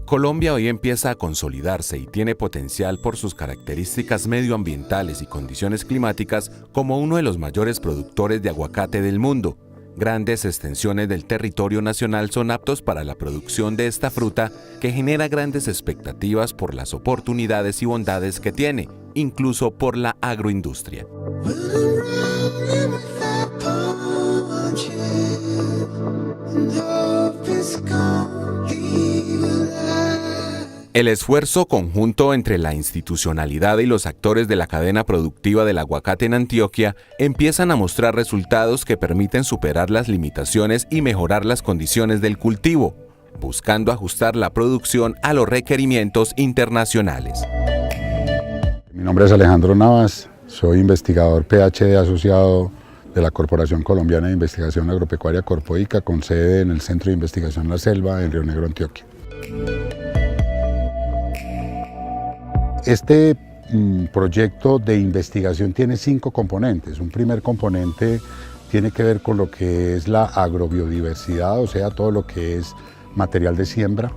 Colombia hoy empieza a consolidarse y tiene potencial por sus características medioambientales y condiciones climáticas como uno de los mayores productores de aguacate del mundo. Grandes extensiones del territorio nacional son aptos para la producción de esta fruta que genera grandes expectativas por las oportunidades y bondades que tiene, incluso por la agroindustria. El esfuerzo conjunto entre la institucionalidad y los actores de la cadena productiva del aguacate en Antioquia empiezan a mostrar resultados que permiten superar las limitaciones y mejorar las condiciones del cultivo, buscando ajustar la producción a los requerimientos internacionales. Mi nombre es Alejandro Navas, soy investigador PhD asociado de la Corporación Colombiana de Investigación Agropecuaria Corpoica, con sede en el Centro de Investigación La Selva en Río Negro, Antioquia. Este proyecto de investigación tiene 5 componentes. Un primer componente tiene que ver con lo que es la agrobiodiversidad, o sea, todo lo que es material de siembra,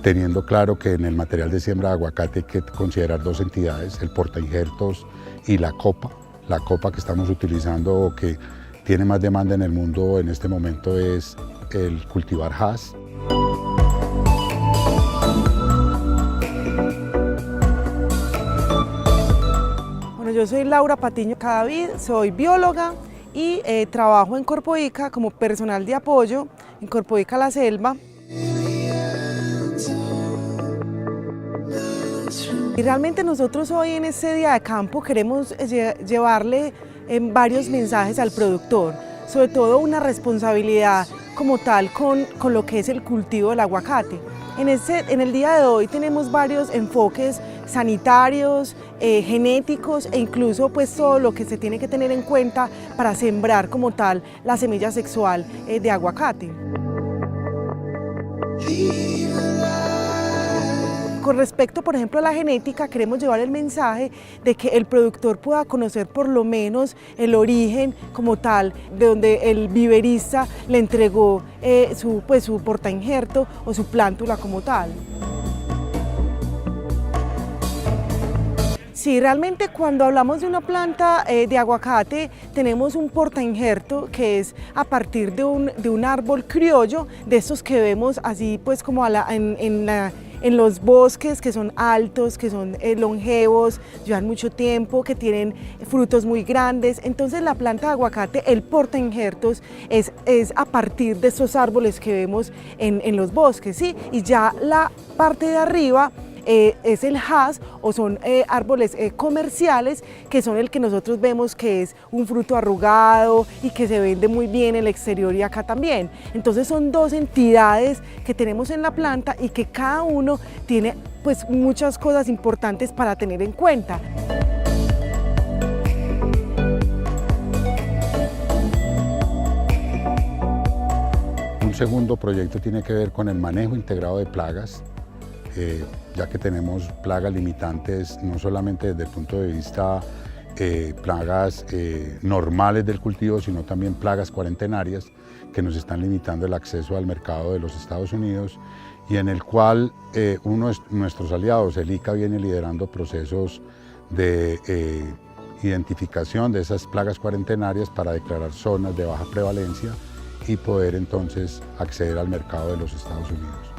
teniendo claro que en el material de siembra de aguacate hay que considerar 2 entidades, el portainjertos y la copa. La copa que estamos utilizando o que tiene más demanda en el mundo en este momento es el cultivar haz. Yo soy Laura Patiño Cadavid, soy bióloga y trabajo en Corpoica como personal de apoyo en Corpoica La Selva. Y realmente nosotros hoy en este día de campo queremos llevarle varios mensajes al productor, sobre todo una responsabilidad como tal con lo que es el cultivo del aguacate. En el día de hoy tenemos varios enfoques sanitarios, genéticos e incluso pues todo lo que se tiene que tener en cuenta para sembrar como tal la semilla sexual de aguacate. Con respecto, por ejemplo, a la genética, queremos llevar el mensaje de que el productor pueda conocer por lo menos el origen como tal, de donde el viverista le entregó su portainjerto o su plántula como tal. Sí, realmente cuando hablamos de una planta de aguacate tenemos un portainjerto que es a partir de un árbol criollo, de estos que vemos así pues como en los bosques, que son altos, que son longevos, llevan mucho tiempo, que tienen frutos muy grandes. Entonces la planta de aguacate, el portainjertos, es a partir de estos árboles que vemos en los bosques, ¿sí? Y ya la parte de arriba es el haz o son árboles comerciales, que son el que nosotros vemos que es un fruto arrugado y que se vende muy bien en el exterior y acá también. Entonces son 2 entidades que tenemos en la planta y que cada uno tiene pues muchas cosas importantes para tener en cuenta. Un segundo proyecto tiene que ver con el manejo integrado de plagas, ya que tenemos plagas limitantes no solamente desde el punto de vista plagas normales del cultivo, sino también plagas cuarentenarias que nos están limitando el acceso al mercado de los Estados Unidos, y en el cual uno de nuestros aliados, el ICA, viene liderando procesos de identificación de esas plagas cuarentenarias para declarar zonas de baja prevalencia y poder entonces acceder al mercado de los Estados Unidos.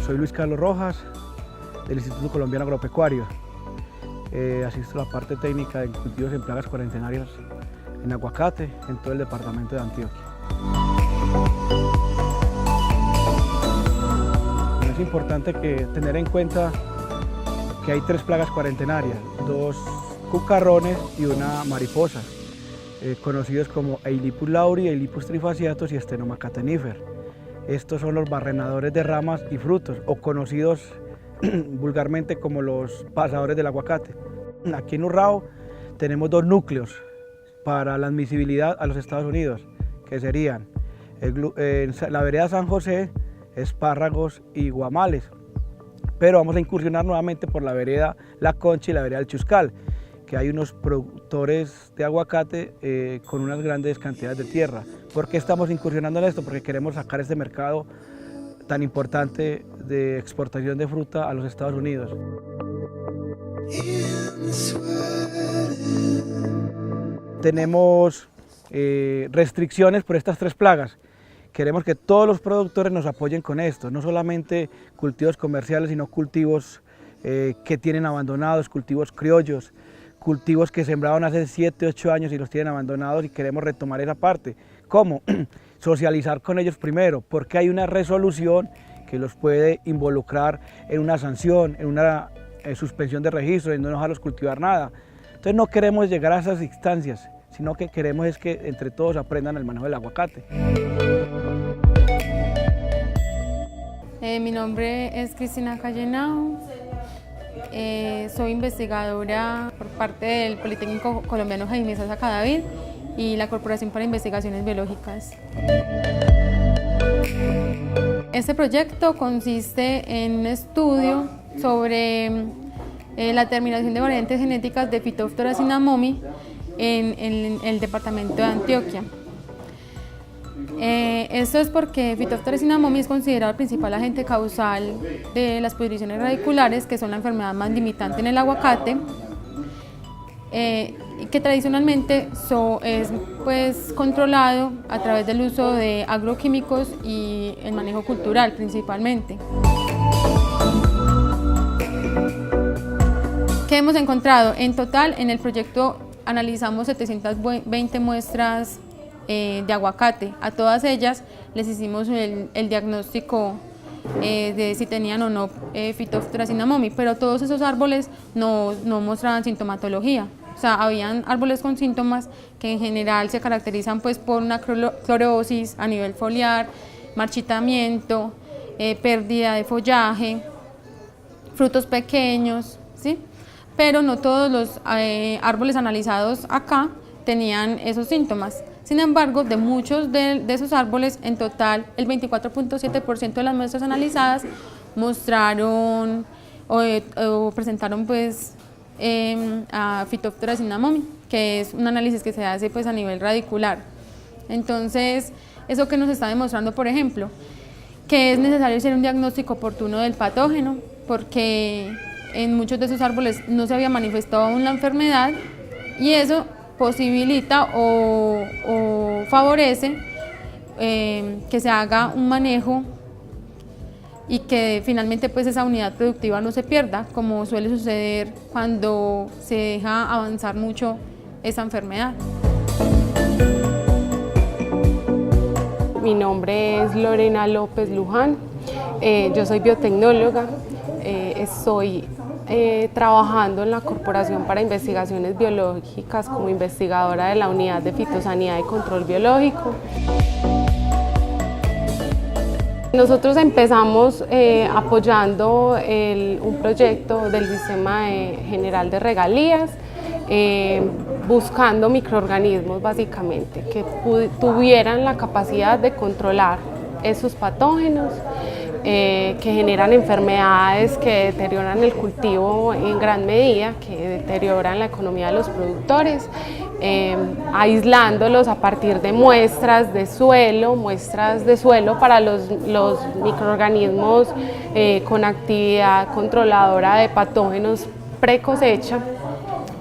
Soy Luis Carlos Rojas, del Instituto Colombiano Agropecuario. Asisto a la parte técnica de cultivos en plagas cuarentenarias en aguacate en todo el departamento de Antioquia. Es importante tener en cuenta que hay 3 plagas cuarentenarias, 2 cucarrones y una mariposa, conocidos como Eilipus lauri, Eilipus trifasciatus y Stenoma catenifer. Estos son los barrenadores de ramas y frutos, o conocidos vulgarmente como los pasadores del aguacate. Aquí en Urrao tenemos 2 núcleos para la admisibilidad a los Estados Unidos, que serían en la vereda San José, espárragos y guamales. Pero vamos a incursionar nuevamente por la vereda La Concha y la vereda El Chuscal, que hay unos productores de aguacate con unas grandes cantidades de tierra, ¿Por qué estamos incursionando en esto? Porque queremos sacar este mercado tan importante de exportación de fruta a los Estados Unidos. Tenemos restricciones por estas 3 plagas. Queremos que todos los productores nos apoyen con esto, no solamente cultivos comerciales, sino cultivos que tienen abandonados, cultivos criollos, cultivos que sembraron hace 7, 8 años y los tienen abandonados y queremos retomar esa parte. ¿Cómo? Socializar con ellos primero, porque hay una resolución que los puede involucrar en una sanción, en una suspensión de registro, en no dejarlos cultivar nada. Entonces no queremos llegar a esas instancias, sino que queremos es que entre todos aprendan el manejo del aguacate. Mi nombre es Cristina Callenao, soy investigadora por parte del Politécnico Colombiano Jaime Sosa Cadavid y la Corporación para Investigaciones Biológicas. Este proyecto consiste en un estudio sobre la terminación de variantes genéticas de Phytophthora cinnamomi en el departamento de Antioquia. Esto es porque Phytophthora cinnamomi es considerado el principal agente causal de las pudriciones radiculares, que son la enfermedad más limitante en el aguacate, que tradicionalmente es pues, controlado a través del uso de agroquímicos y el manejo cultural principalmente. ¿Qué hemos encontrado? En total, en el proyecto analizamos 720 muestras de aguacate. A todas ellas les hicimos el diagnóstico de si tenían o no Phytophthora cinnamomi, pero todos esos árboles no mostraban sintomatología. O sea, habían árboles con síntomas que en general se caracterizan pues, por una clorosis a nivel foliar, marchitamiento, pérdida de follaje, frutos pequeños, ¿sí? Pero no todos los árboles analizados acá tenían esos síntomas. Sin embargo, de muchos de esos árboles, en total el 24.7% de las muestras analizadas mostraron o presentaron pues, a Phytophthora cinnamomi, que es un análisis que se hace pues, a nivel radicular. Entonces, ¿eso que nos está demostrando, por ejemplo? Que es necesario hacer un diagnóstico oportuno del patógeno, porque en muchos de esos árboles no se había manifestado aún la enfermedad y eso posibilita o favorece que se haga un manejo y que finalmente pues esa unidad productiva no se pierda, como suele suceder cuando se deja avanzar mucho esa enfermedad. Mi nombre es Lorena López Luján, yo soy biotecnóloga, estoy trabajando en la Corporación para Investigaciones Biológicas como investigadora de la Unidad de Fitosanidad y Control Biológico. Nosotros empezamos apoyando un proyecto del Sistema General de Regalías, buscando microorganismos básicamente que tuvieran la capacidad de controlar esos patógenos que generan enfermedades que deterioran el cultivo en gran medida, que deterioran la economía de los productores, aislándolos a partir de muestras de suelo para los microorganismos con actividad controladora de patógenos pre-cosecha,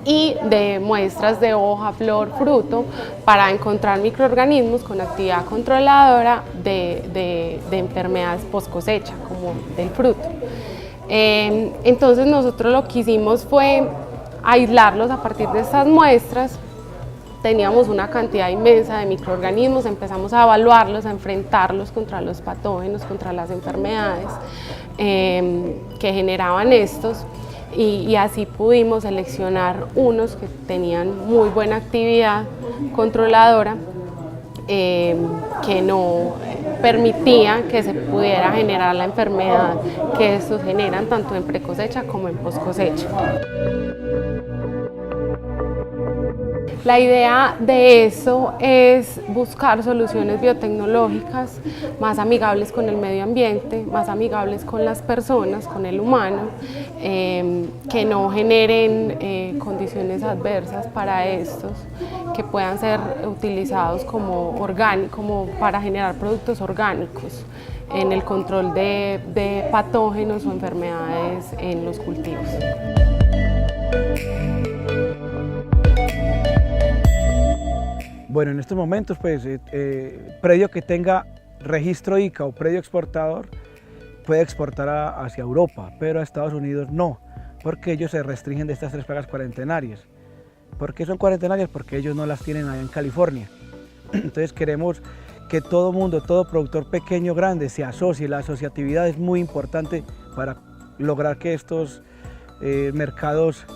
y de muestras de hoja, flor, fruto para encontrar microorganismos con actividad controladora de enfermedades post cosecha, como del fruto. Entonces nosotros lo que hicimos fue aislarlos a partir de estas muestras. Teníamos una cantidad inmensa de microorganismos, empezamos a evaluarlos, a enfrentarlos contra los patógenos, contra las enfermedades que generaban estos. Y así pudimos seleccionar unos que tenían muy buena actividad controladora, que no permitían que se pudiera generar la enfermedad que estos generan tanto en precosecha como en poscosecha. La idea de eso es buscar soluciones biotecnológicas más amigables con el medio ambiente, más amigables con las personas, con el humano, que no generen condiciones adversas para estos, que puedan ser utilizados como para generar productos orgánicos en el control de patógenos o enfermedades en los cultivos. Bueno, en estos momentos, pues, predio que tenga registro ICA o predio exportador puede exportar hacia Europa, pero a Estados Unidos no, porque ellos se restringen de estas 3 plagas cuarentenarias. ¿Por qué son cuarentenarias? Porque ellos no las tienen allá en California. Entonces queremos que todo mundo, todo productor pequeño o grande se asocie. La asociatividad es muy importante para lograr que estos mercados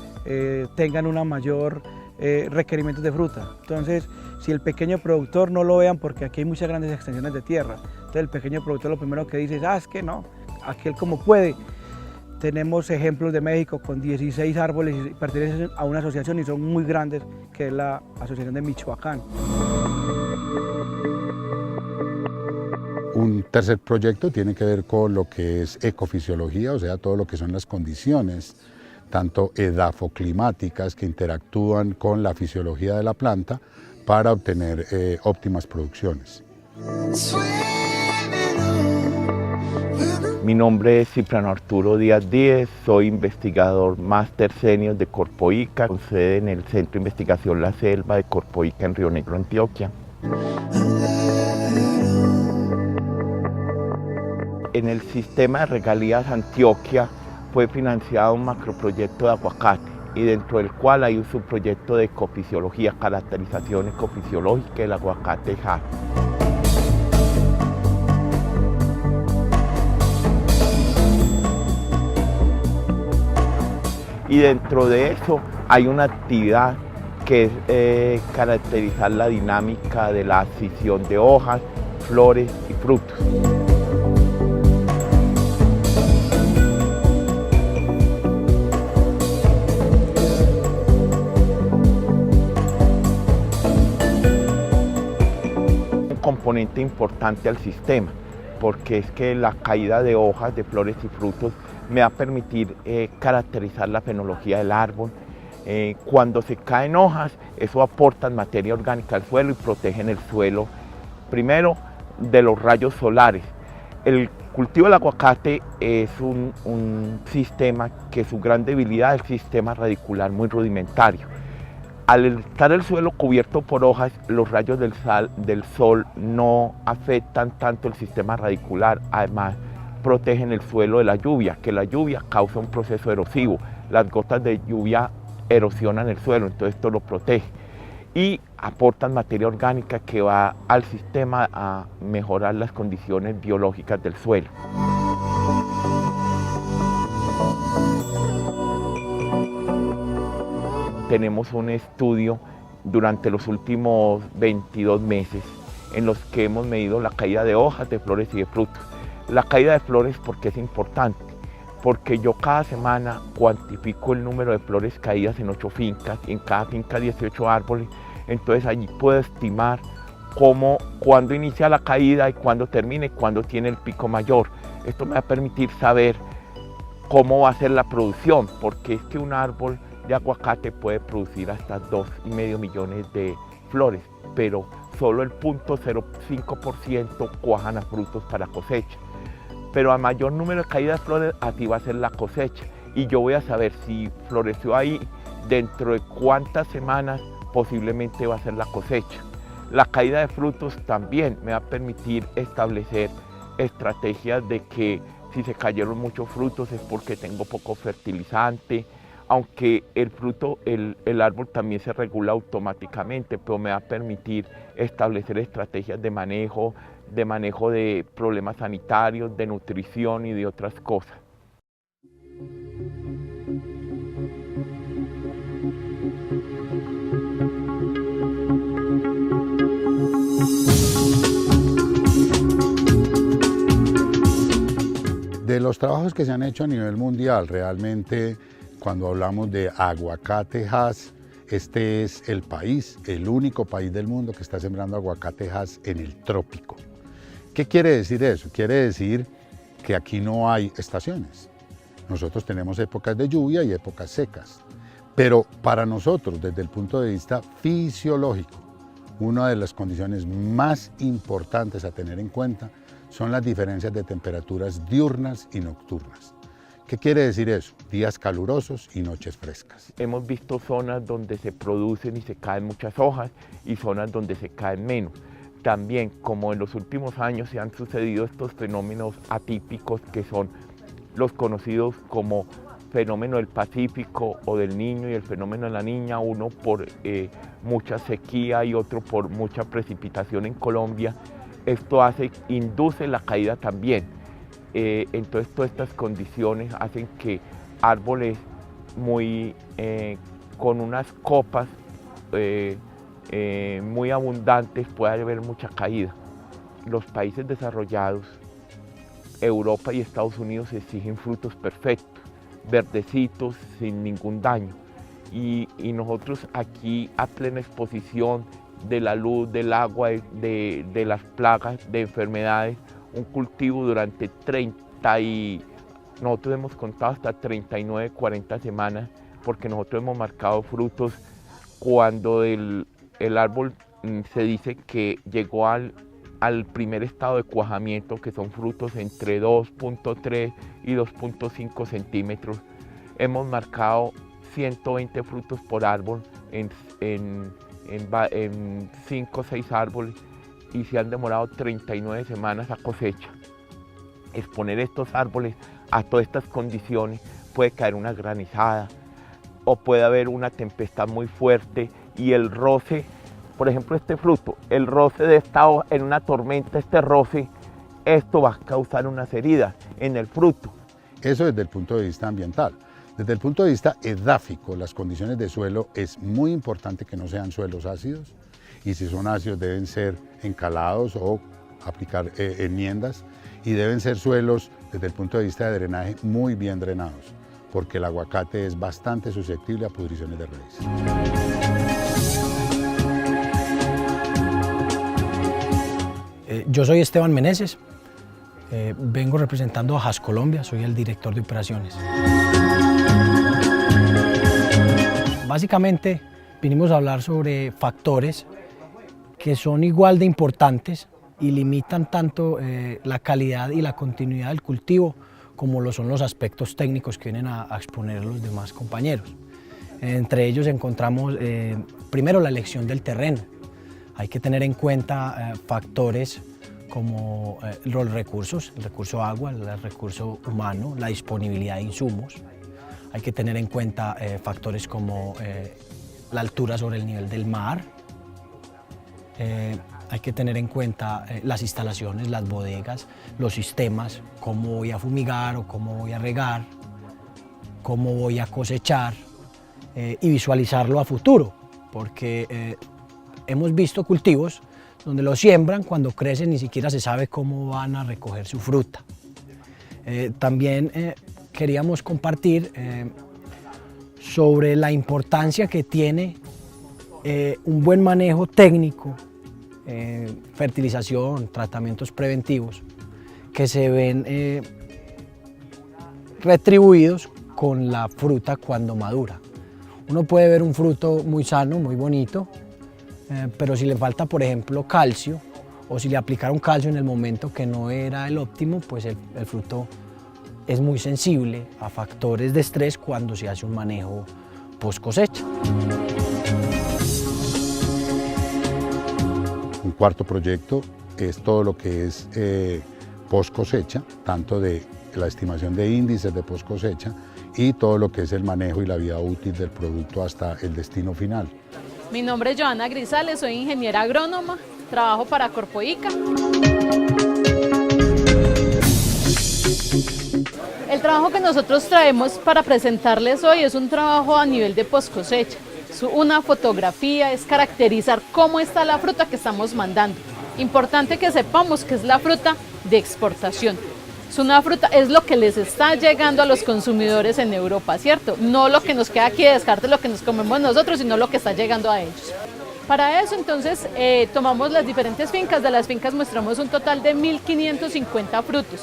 tengan una mayor requerimientos de fruta. Entonces, si el pequeño productor no lo vean, porque aquí hay muchas grandes extensiones de tierra, entonces el pequeño productor lo primero que dice es, es que no, aquel como puede. Tenemos ejemplos de México con 16 árboles y pertenecen a una asociación y son muy grandes, que es la Asociación de Michoacán. Un tercer proyecto tiene que ver con lo que es ecofisiología, o sea, todo lo que son las condiciones, tanto edafoclimáticas que interactúan con la fisiología de la planta para obtener óptimas producciones. Mi nombre es Cipriano Arturo Díaz Díez, soy investigador máster senior de Corpoica, con sede en el Centro de Investigación La Selva de Corpoica en Río Negro, Antioquia. En el sistema de regalías Antioquia fue financiado un macroproyecto de aguacate y dentro del cual hay un subproyecto de ecofisiología, caracterización ecofisiológica del aguacate Hass. Y dentro de eso hay una actividad que es caracterizar la dinámica de la abscisión de hojas, flores y frutos. Un componente importante al sistema, porque es que la caída de hojas, de flores y frutos me va a permitir caracterizar la fenología del árbol. Cuando se caen hojas, eso aporta materia orgánica al suelo y protegen el suelo, primero, de los rayos solares. El cultivo del aguacate es un sistema que su gran debilidad es el sistema radicular muy rudimentario. Al estar el suelo cubierto por hojas, los rayos del sol no afectan tanto el sistema radicular, además protegen el suelo de la lluvia, que la lluvia causa un proceso erosivo. Las gotas de lluvia erosionan el suelo, entonces esto lo protege. Y aportan materia orgánica que va al sistema a mejorar las condiciones biológicas del suelo. Tenemos un estudio durante los últimos 22 meses en los que hemos medido la caída de hojas, de flores y de frutos. La caída de flores, ¿por qué es importante? Porque yo cada semana cuantifico el número de flores caídas en 8 fincas, y en cada finca 18 árboles, entonces allí puedo estimar cuándo inicia la caída y cuándo termina y cuándo tiene el pico mayor. Esto me va a permitir saber cómo va a ser la producción, porque es que un árbol de aguacate puede producir hasta 2,5 millones de flores, pero solo el 0.05% cuajan a frutos para cosecha. Pero a mayor número de caídas de flores, así va a ser la cosecha. Y yo voy a saber si floreció ahí, dentro de cuántas semanas posiblemente va a ser la cosecha. La caída de frutos también me va a permitir establecer estrategias de que si se cayeron muchos frutos es porque tengo poco fertilizante, aunque el árbol también se regula automáticamente, pero me va a permitir establecer estrategias de manejo de problemas sanitarios, de nutrición y de otras cosas. De los trabajos que se han hecho a nivel mundial, realmente cuando hablamos de aguacate Hass, Este es el país, el único país del mundo que está sembrando aguacate Hass en el trópico. ¿Qué quiere decir eso? Quiere decir que aquí no hay estaciones. Nosotros tenemos épocas de lluvia y épocas secas, pero para nosotros, desde el punto de vista fisiológico, una de las condiciones más importantes a tener en cuenta son las diferencias de temperaturas diurnas y nocturnas. ¿Qué quiere decir eso? Días calurosos y noches frescas. Hemos visto zonas donde se producen y se caen muchas hojas y zonas donde se caen menos. También, como en los últimos años se han sucedido estos fenómenos atípicos que son los conocidos como fenómeno del Pacífico o del Niño y el fenómeno de la Niña, uno por mucha sequía y otro por mucha precipitación en Colombia. Esto induce la caída también. Entonces todas estas condiciones hacen que árboles con unas copas muy abundantes pueda haber mucha caída. Los países desarrollados, Europa y Estados Unidos, exigen frutos perfectos, verdecitos, sin ningún daño. Y nosotros aquí, a plena exposición de la luz, del agua, de las plagas, de enfermedades, un cultivo durante nosotros hemos contado hasta 39, 40 semanas, porque nosotros hemos marcado frutos cuando el árbol se dice que llegó al primer estado de cuajamiento, que son frutos entre 2.3 y 2.5 centímetros. Hemos marcado 120 frutos por árbol en 5 o 6 árboles y se han demorado 39 semanas a cosecha. Exponer estos árboles a todas estas condiciones, puede caer una granizada o puede haber una tempestad muy fuerte y el roce, por ejemplo este fruto, el roce de esta hoja en una tormenta, esto va a causar unas heridas en el fruto. Eso desde el punto de vista ambiental. Desde el punto de vista edáfico, las condiciones de suelo es muy importante que no sean suelos ácidos y si son ácidos deben ser encalados o aplicar enmiendas y deben ser suelos desde el punto de vista de drenaje muy bien drenados porque el aguacate es bastante susceptible a pudriciones de raíz. Yo soy Esteban Meneses, vengo representando a Hass Colombia, soy el director de operaciones. Básicamente vinimos a hablar sobre factores que son igual de importantes y limitan tanto la calidad y la continuidad del cultivo como lo son los aspectos técnicos que vienen a exponer los demás compañeros. Entre ellos encontramos primero la elección del terreno. Hay que tener en cuenta factores como los recursos, el recurso agua, el recurso humano, la disponibilidad de insumos. Hay que tener en cuenta factores como la altura sobre el nivel del mar. Hay que tener en cuenta las instalaciones, las bodegas, los sistemas, cómo voy a fumigar o cómo voy a regar, cómo voy a cosechar y visualizarlo a futuro, porque hemos visto cultivos donde lo siembran, cuando crecen ni siquiera se sabe cómo van a recoger su fruta. También queríamos compartir sobre la importancia que tiene un buen manejo técnico, fertilización, tratamientos preventivos, que se ven retribuidos con la fruta cuando madura. Uno puede ver un fruto muy sano, muy bonito, pero si le falta, por ejemplo, calcio, o si le aplicaron calcio en el momento que no era el óptimo, pues el fruto es muy sensible a factores de estrés cuando se hace un manejo post cosecha. Un cuarto proyecto es todo lo que es post cosecha, tanto de la estimación de índices de post cosecha y todo lo que es el manejo y la vida útil del producto hasta el destino final. Mi nombre es Joana Grisales, soy ingeniera agrónoma, trabajo para Corpoica. El trabajo que nosotros traemos para presentarles hoy es un trabajo a nivel de post cosecha. Una fotografía, es caracterizar cómo está la fruta que estamos mandando. Importante que sepamos que es la fruta de exportación. Es una fruta, es lo que les está llegando a los consumidores en Europa, ¿cierto? No lo que nos queda aquí de descarte, lo que nos comemos nosotros, sino lo que está llegando a ellos. Para eso, entonces, tomamos las diferentes fincas. De las fincas muestramos un total de 1.550 frutos.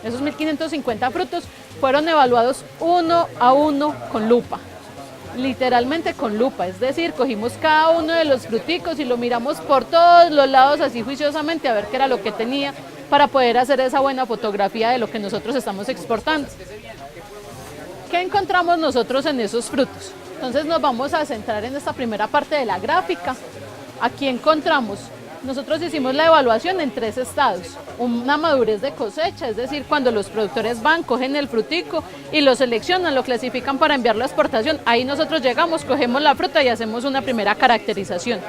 Esos 1.550 frutos fueron evaluados uno a uno con lupa. Literalmente con lupa, es decir, cogimos cada uno de los fruticos y lo miramos por todos los lados así juiciosamente a ver qué era lo que tenía para poder hacer esa buena fotografía de lo que nosotros estamos exportando. ¿Qué encontramos nosotros en esos frutos? Entonces nos vamos a centrar en esta primera parte de la gráfica. Aquí encontramos, nosotros hicimos la evaluación en 3 estados. Una madurez de cosecha, es decir, cuando los productores van, cogen el frutico y lo seleccionan, lo clasifican para enviarlo a exportación. Ahí nosotros llegamos, cogemos la fruta y hacemos una primera caracterización.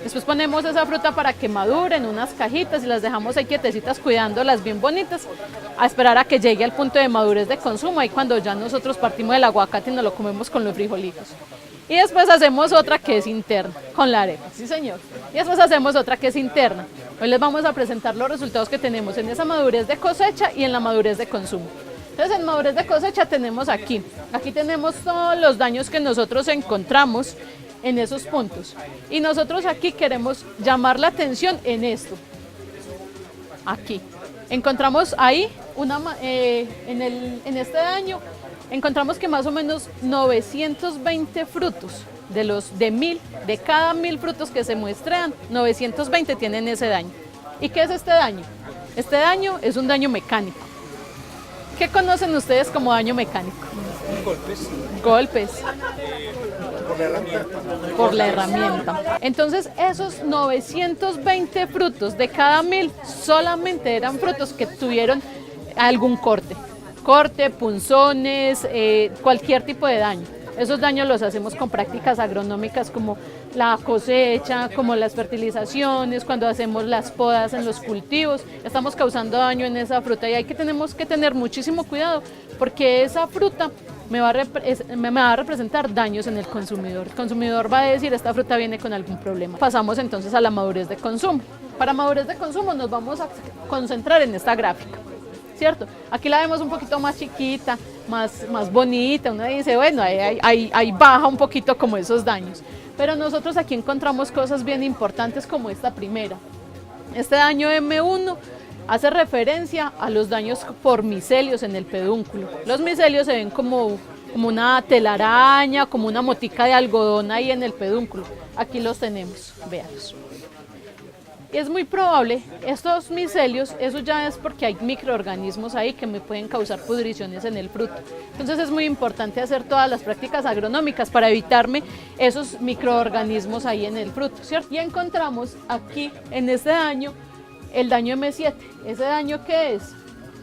Después ponemos esa fruta para que madure en unas cajitas y las dejamos ahí quietecitas cuidándolas bien bonitas a esperar a que llegue al punto de madurez de consumo. Ahí cuando ya nosotros partimos del aguacate y nos lo comemos con los frijolitos. Y después hacemos otra que es interna, con la arepa, sí señor. Y después hacemos otra que es interna. Hoy les vamos a presentar los resultados que tenemos en esa madurez de cosecha y en la madurez de consumo. Entonces en madurez de cosecha tenemos aquí tenemos todos los daños que nosotros encontramos en esos puntos. Y nosotros aquí queremos llamar la atención en esto. Aquí. Encontramos ahí, en este daño, encontramos que más o menos 920 frutos, de cada 1000 frutos que se muestran, 920 tienen ese daño. ¿Y qué es este daño? Este daño es un daño mecánico. ¿Qué conocen ustedes como daño mecánico? Golpes. Por la herramienta. Entonces esos 920 frutos de cada 1000 solamente eran frutos que tuvieron algún corte, punzones, cualquier tipo de daño. Esos daños los hacemos con prácticas agronómicas como la cosecha, como las fertilizaciones, cuando hacemos las podas en los cultivos, estamos causando daño en esa fruta y tenemos que tener muchísimo cuidado porque esa fruta me va a representar daños en el consumidor. El consumidor va a decir, esta fruta viene con algún problema. Pasamos entonces a la madurez de consumo. Para madurez de consumo nos vamos a concentrar en esta gráfica, ¿cierto? Aquí la vemos un poquito más chiquita, más bonita, uno dice, bueno, ahí baja un poquito como esos daños. Pero nosotros aquí encontramos cosas bien importantes como esta primera. Este daño M1 hace referencia a los daños por micelios en el pedúnculo. Los micelios se ven como una telaraña, como una motica de algodón ahí en el pedúnculo. Aquí los tenemos, véanlos. Y es muy probable, estos micelios, eso ya es porque hay microorganismos ahí que me pueden causar pudriciones en el fruto. Entonces es muy importante hacer todas las prácticas agronómicas para evitarme esos microorganismos ahí en el fruto, ¿cierto? Y encontramos aquí en este daño el daño M7. ¿Ese daño qué es?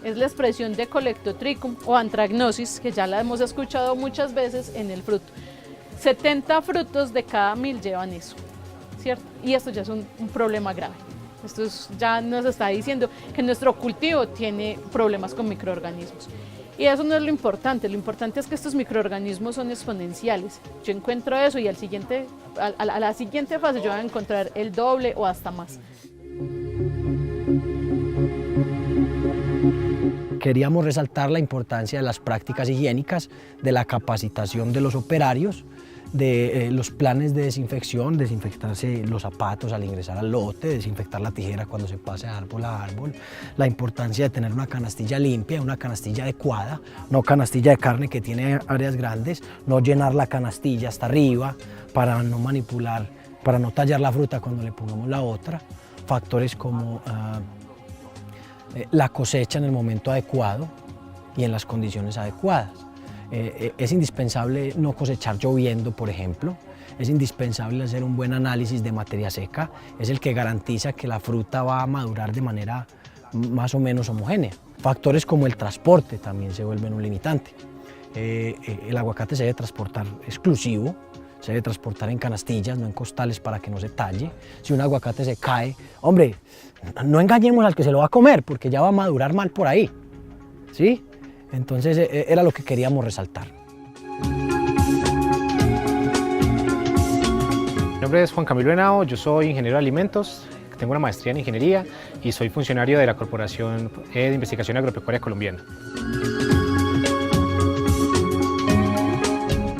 Es la expresión de Colectotrichum o antragnosis, que ya la hemos escuchado muchas veces en el fruto. 70 frutos de cada 1000 llevan eso, ¿cierto? Y esto ya es un problema grave. Esto ya nos está diciendo que nuestro cultivo tiene problemas con microorganismos. Y eso no es lo importante es que estos microorganismos son exponenciales. Yo encuentro eso y a la siguiente fase yo voy a encontrar el doble o hasta más. Queríamos resaltar la importancia de las prácticas higiénicas, de la capacitación de los operarios, de los planes de desinfección, desinfectarse los zapatos al ingresar al lote, desinfectar la tijera cuando se pase de árbol a árbol, la importancia de tener una canastilla limpia, una canastilla adecuada, no canastilla de carne que tiene áreas grandes, no llenar la canastilla hasta arriba para no manipular, para no tallar la fruta cuando le pongamos la otra, factores como la cosecha en el momento adecuado y en las condiciones adecuadas. Es indispensable no cosechar lloviendo, por ejemplo. Es indispensable hacer un buen análisis de materia seca. Es el que garantiza que la fruta va a madurar de manera más o menos homogénea. Factores como el transporte también se vuelven un limitante. El aguacate se debe transportar exclusivo, se debe transportar en canastillas, no en costales para que no se talle. Si un aguacate se cae, hombre, no engañemos al que se lo va a comer porque ya va a madurar mal por ahí, ¿sí? Entonces era lo que queríamos resaltar. Mi nombre es Juan Camilo Henao, yo soy ingeniero de alimentos, tengo una maestría en ingeniería y soy funcionario de la Corporación de Investigación Agropecuaria Colombiana.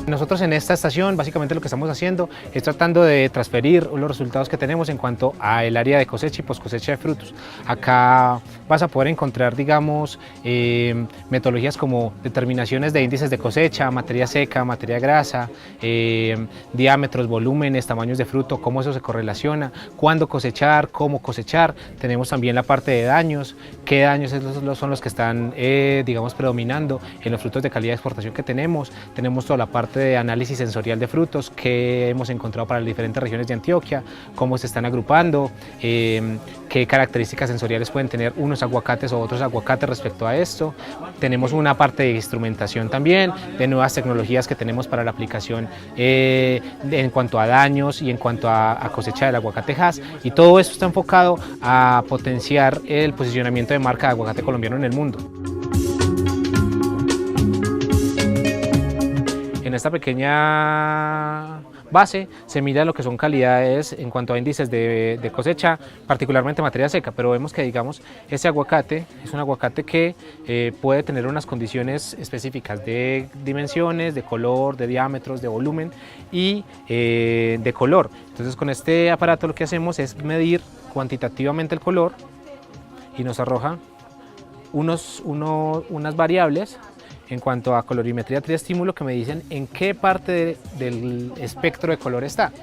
Nosotros en esta estación básicamente lo que estamos haciendo es tratando de transferir los resultados que tenemos en cuanto al área de cosecha y poscosecha de frutos. Acá vas a poder encontrar, digamos, metodologías como determinaciones de índices de cosecha, materia seca, materia grasa, diámetros, volúmenes, tamaños de fruto, cómo eso se correlaciona, cuándo cosechar, cómo cosechar. Tenemos también la parte de daños, qué daños son los que están, digamos, predominando en los frutos de calidad de exportación que tenemos. Tenemos toda la parte de análisis sensorial de frutos que hemos encontrado para las diferentes regiones de Antioquia, cómo se están agrupando, qué características sensoriales pueden tener unos aguacates o otros aguacates respecto a esto. Tenemos una parte de instrumentación también, de nuevas tecnologías que tenemos para la aplicación en cuanto a daños y en cuanto a cosecha del aguacate Hass, y todo esto está enfocado a potenciar el posicionamiento de marca de aguacate colombiano en el mundo. En esta pequeña base se mira lo que son calidades en cuanto a índices de cosecha, particularmente materia seca, pero vemos que, digamos, ese aguacate es un aguacate que puede tener unas condiciones específicas de dimensiones, de color, de diámetros, de volumen y de color. Entonces, con este aparato lo que hacemos es medir cuantitativamente el color y nos arroja unas variables en cuanto a colorimetría triestímulo que me dicen en qué parte del espectro de color está.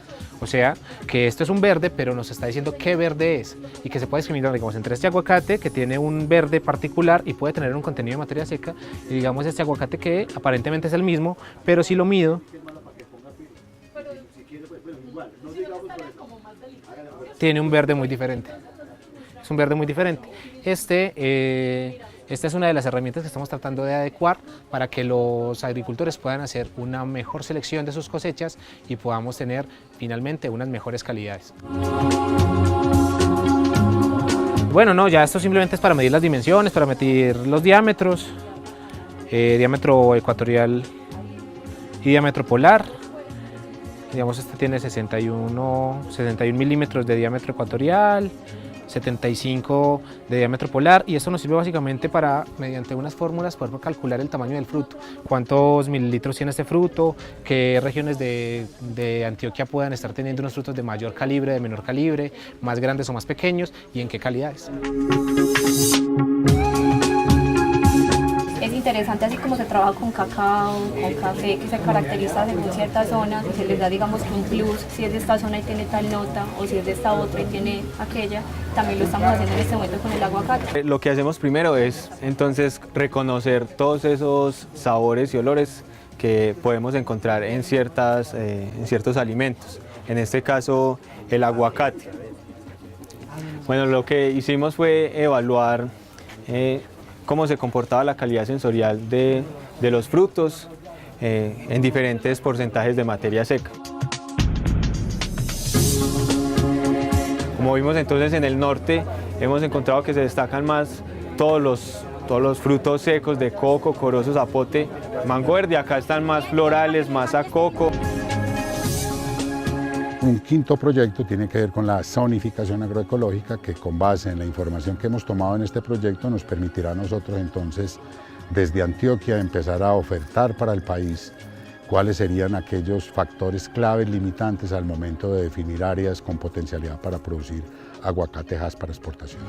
O sea, que esto es un verde, pero nos está diciendo qué verde es y que se puede discriminar, digamos, entre este aguacate que tiene un verde particular y puede tener un contenido de materia seca y, digamos, este aguacate que aparentemente es el mismo, pero si lo mido, tiene un verde muy diferente. Es un verde muy diferente. Esta es una de las herramientas que estamos tratando de adecuar para que los agricultores puedan hacer una mejor selección de sus cosechas y podamos tener finalmente unas mejores calidades. Bueno, no, ya esto simplemente es para medir las dimensiones, para medir los diámetros, diámetro ecuatorial y diámetro polar. Digamos, este tiene 61 milímetros de diámetro ecuatorial, 75 de diámetro polar, y esto nos sirve básicamente para, mediante unas fórmulas, poder calcular el tamaño del fruto, cuántos mililitros tiene este fruto, qué regiones de Antioquia puedan estar teniendo unos frutos de mayor calibre, de menor calibre, más grandes o más pequeños, y en qué calidades. Es interesante así como se trabaja con cacao, con café, que se caracteriza según ciertas zonas y se les da, digamos, que un plus, si es de esta zona y tiene tal nota, o si es de esta otra y tiene aquella. También lo estamos haciendo en este momento con el aguacate. Lo que hacemos primero es entonces reconocer todos esos sabores y olores que podemos encontrar en ciertos alimentos, en este caso el aguacate. Bueno, lo que hicimos fue evaluar cómo se comportaba la calidad sensorial de los frutos en diferentes porcentajes de materia seca. Como vimos entonces en el norte, hemos encontrado que se destacan más todos los frutos secos de coco, corozo, zapote, mango verde. Acá están más florales, más a coco. Un quinto proyecto tiene que ver con la zonificación agroecológica, que con base en la información que hemos tomado en este proyecto nos permitirá a nosotros entonces desde Antioquia empezar a ofertar para el país cuáles serían aquellos factores claves limitantes al momento de definir áreas con potencialidad para producir aguacate Hass para exportación.